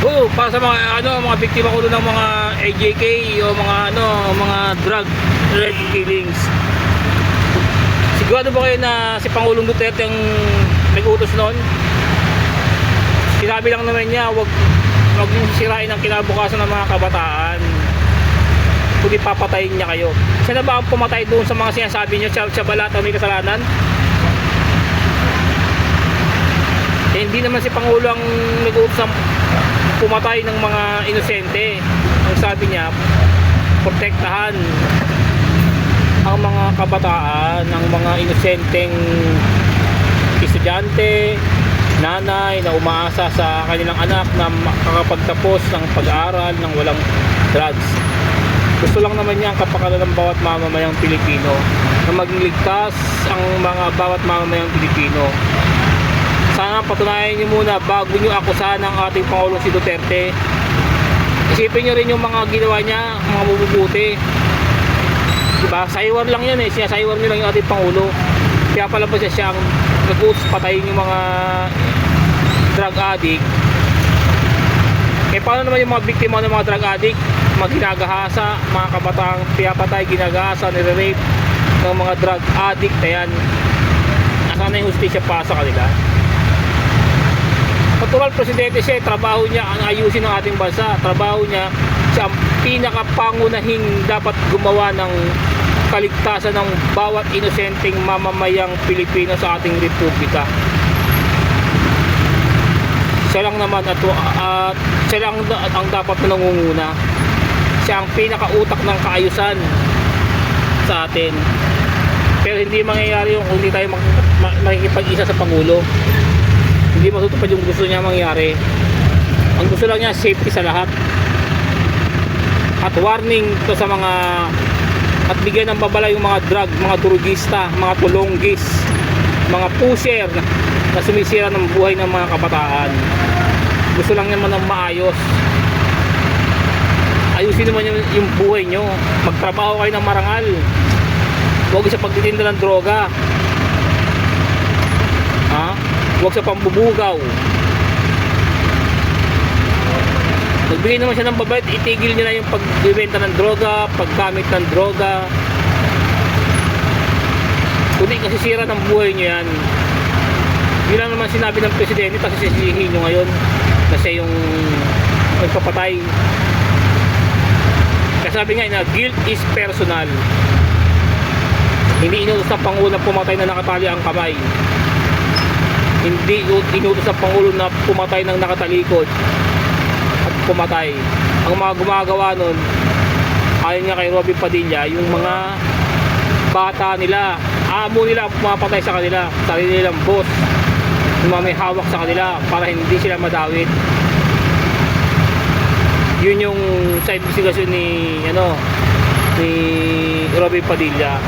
Oo, para sa mga mga biktima ko ng mga AJK o mga drug related killings. Sigurado ba kayo na si Pangulong Duterte ang nag-utos noon? Sinabi lang naman niya, wag yung sisirain ang kinabukasan ng mga kabataan, kundi papatayin niya kayo. Siya na ba ang pumatay doon sa mga sinasabi niyo, siya ba lahat ang may kasalanan? Hindi naman si Pangulo ang nag-utos ng pumatay ng mga inosente. Ang sabi niya, protektahan ang mga kabataan, ang mga inosenteng estudyante, nanay na umaasa sa kanilang anak na makakapagtapos ng pag-aaral ng walang drugs. Gusto lang naman niya ang kapakanan ng bawat mamamayang Pilipino, na maging ligtas ang mga bawat mamamayang Pilipino. Sana patunayan niyo muna bago niyo akusahan ng ating Pangulong si Duterte. Isipin niyo rin yung mga ginawa niya, mga mabubuti. Diba? Saywar lang yan eh. Sinasaywar niyo lang yung ating Pangulo. Kaya pala po siya siyang nag-utos patayin yung mga drug addict. Eh paano naman yung mga biktima ng mga drug addict? Mga ginagahasa, mga kabataang pinapatay, ginagahasa, nire-rape ng mga drug addict. Ayan. Nasaan na yung hustisya para sa kanila? Natural presidente siya, trabaho niya ang ayusin ng ating bansa. Trabaho niya, siya ang pinakapangunahing dapat gumawa ng kaligtasan ng bawat inosenteng mamamayang Pilipino sa ating republika. Siya lang naman at siya lang ang dapat na nangunguna. Siya ang pinakautak ng kaayusan sa atin. Pero hindi mangyayari yung kung hindi tayo makikipag-isa sa Pangulo. Hindi matutupad yung gusto niya mangyari. Ang gusto lang niya safety sa lahat. At warning to sa mga, at bigyan ng babala yung mga drug, mga drugista, mga tulonggis, mga pusher na sumisira ng buhay ng mga kabataan. Gusto lang naman ng maayos. Ayusin naman yung buhay nyo. Magtrabaho kayo ng marangal. Huwag sa pagtitinda ng droga. Huwag sa pambubugaw. Nagbigay naman siya ng babait, itigil niya na yung pagbibenta ng droga, paggamit ng droga. Kundi kasisira ng buhay niyo yan. Yun lang naman sinabi ng presidente, kasi sisihin nyo ngayon na siya yung nagpapatay. Kasabi nga na guilt is personal. Hindi inutos ng Pangulo na pumatay na nakatali ang kamay. Hindi inutos ng Pangulo na pumatay ng nakatalikod at pumatay. Ang mga gumagawa nun, ayon nga kay Robby Padilla, yung mga bata nila, amo nila ang pumapatay sa kanila, sarili nilang boss, yung mga may hawak sa kanila para hindi sila madawit. Yun yung sa investigasyon ni Robby Padilla.